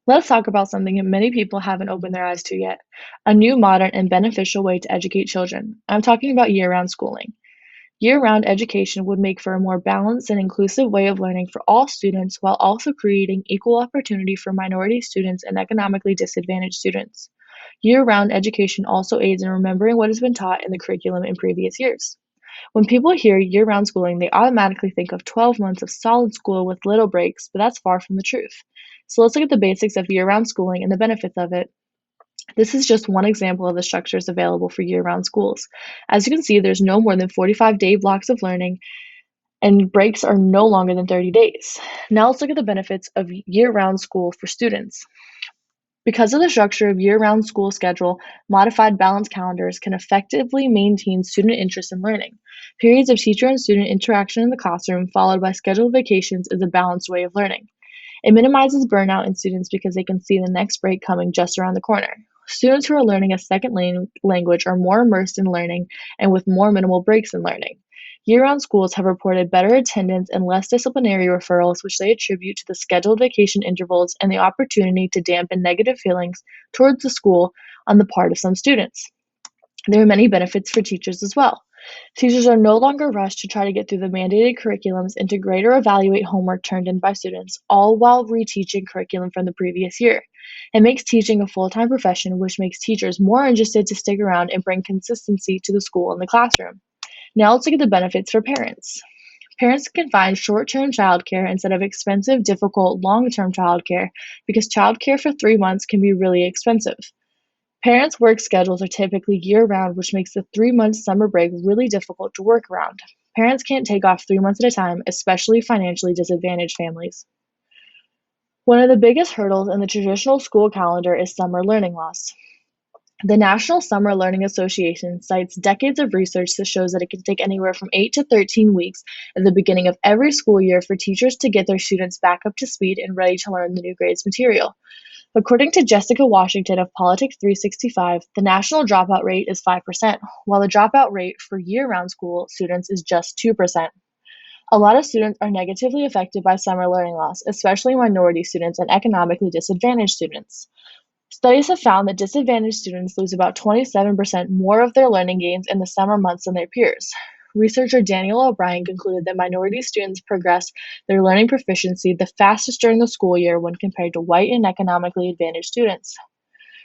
Let's talk about something that many people haven't opened their eyes to yet, a new, modern, and beneficial way to educate children. I'm talking about year round schooling. Year round education would make for a more balanced and inclusive way of learning for all students while also creating equal opportunity for minority students and economically disadvantaged students. Year round education also aids in remembering what has been taught in the curriculum in previous years. When people hear year round schooling, they automatically think of 12 months of solid school with little breaks, but that's far from the truth. So let's look at the basics of year round schooling and the benefits of it. This is just one example of the structures available for year round schools. As you can see, there's no more than 45-day blocks of learning, and breaks are no longer than 30 days. Now let's look at the benefits of year round school for students. Because of the structure of year-round school schedule, modified balanced calendars can effectively maintain student interest in learning. Periods of teacher and student interaction in the classroom, followed by scheduled vacations, is a balanced way of learning. It minimizes burnout in students because they can see the next break coming just around the corner. Students who are learning a second language are more immersed in learning and with more minimal breaks in learning. Year-round schools have reported better attendance and less disciplinary referrals, which they attribute to the scheduled vacation intervals and the opportunity to dampen negative feelings towards the school on the part of some students. There are many benefits for teachers as well. Teachers are no longer rushed to try to get through the mandated curriculums and to grade or evaluate homework turned in by students, all while reteaching curriculum from the previous year. It makes teaching a full-time profession, which makes teachers more interested to stick around and bring consistency to the school and the classroom. Now let's look at the benefits for parents. Parents can find short-term childcare instead of expensive, difficult, long-term childcare because childcare for 3 months can be really expensive. Parents' work schedules are typically year-round, which makes the 3 month summer break really difficult to work around. Parents can't take off 3 months at a time, especially financially disadvantaged families. One of the biggest hurdles in the traditional school calendar is summer learning loss. The National Summer Learning Association cites decades of research that shows that it can take anywhere from 8 to 13 weeks at the beginning of every school year for teachers to get their students back up to speed and ready to learn the new grades material. According to Jessica Washington of Politics 365, the national dropout rate is 5%, while the dropout rate for year-round school students is just 2%. A lot of students are negatively affected by summer learning loss, especially minority students and economically disadvantaged students. Studies have found that disadvantaged students lose about 27% more of their learning gains in the summer months than their peers. Researcher Daniel O'Brien concluded that minority students progress their learning proficiency the fastest during the school year when compared to white and economically advantaged students.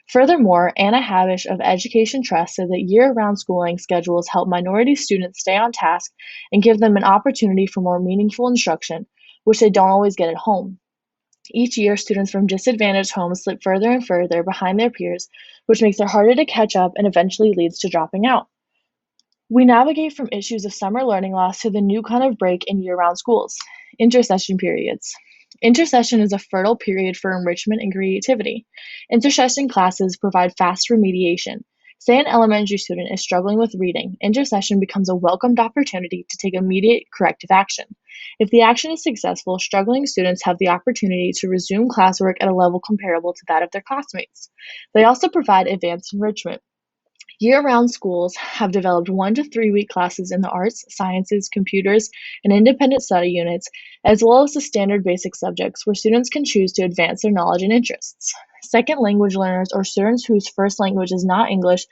Furthermore, Anna Havish of Education Trust said that year-round schooling schedules help minority students stay on task and give them an opportunity for more meaningful instruction, which they don't always get at home. Each year, students from disadvantaged homes slip further and further behind their peers, which makes it harder to catch up and eventually leads to dropping out. We navigate from issues of summer learning loss to the new kind of break in year-round schools, intersession periods. Intersession is a fertile period for enrichment and creativity. Intersession classes provide fast remediation. Say an elementary student is struggling with reading, intersession becomes a welcomed opportunity to take immediate corrective action. If the action is successful, struggling students have the opportunity to resume classwork at a level comparable to that of their classmates. They also provide advanced enrichment. Year-round schools have developed 1 to 3 week classes in the arts, sciences, computers, and independent study units, as well as the standard basic subjects where students can choose to advance their knowledge and interests. Second language learners or students whose first language is not English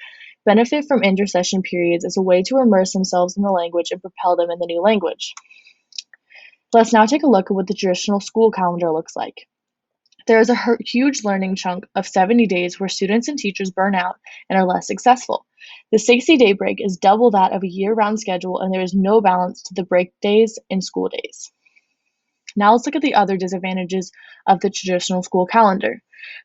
benefit from intersession periods as a way to immerse themselves in the language and propel them in the new language. Let's now take a look at what the traditional school calendar looks like. There is a huge learning chunk of 70 days where students and teachers burn out and are less successful. The 60-day break is double that of a year-round schedule, and there is no balance to the break days and school days. Now let's look at the other disadvantages of the traditional school calendar.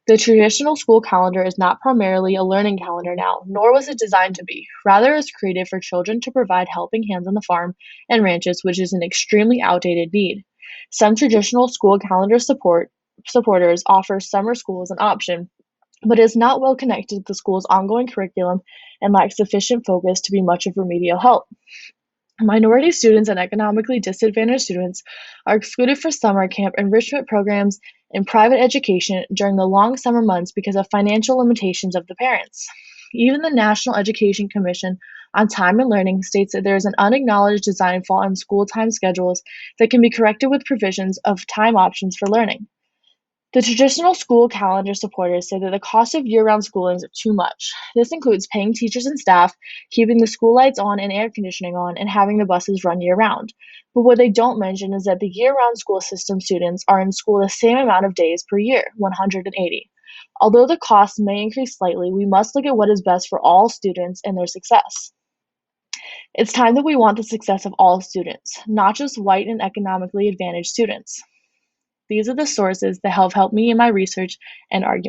The traditional school calendar is not primarily a learning calendar now, nor was it designed to be. Rather, it's created for children to provide helping hands on the farm and ranches, which is an extremely outdated need. Some traditional school calendar supporters offer summer school as an option, but is not well connected to the school's ongoing curriculum and lacks sufficient focus to be much of remedial help. Minority students and economically disadvantaged students are excluded from summer camp enrichment programs and private education during the long summer months because of financial limitations of the parents. Even the National Education Commission on Time and Learning states that there is an unacknowledged design flaw in school time schedules that can be corrected with provisions of time options for learning. The traditional school calendar supporters say that the cost of year-round schooling is too much. This includes paying teachers and staff, keeping the school lights on and air conditioning on, and having the buses run year-round. But what they don't mention is that the year-round school system students are in school the same amount of days per year, 180. Although the cost may increase slightly, we must look at what is best for all students and their success. It's time that we want the success of all students, not just white and economically advantaged students. These are the sources that have helped me in my research and argument.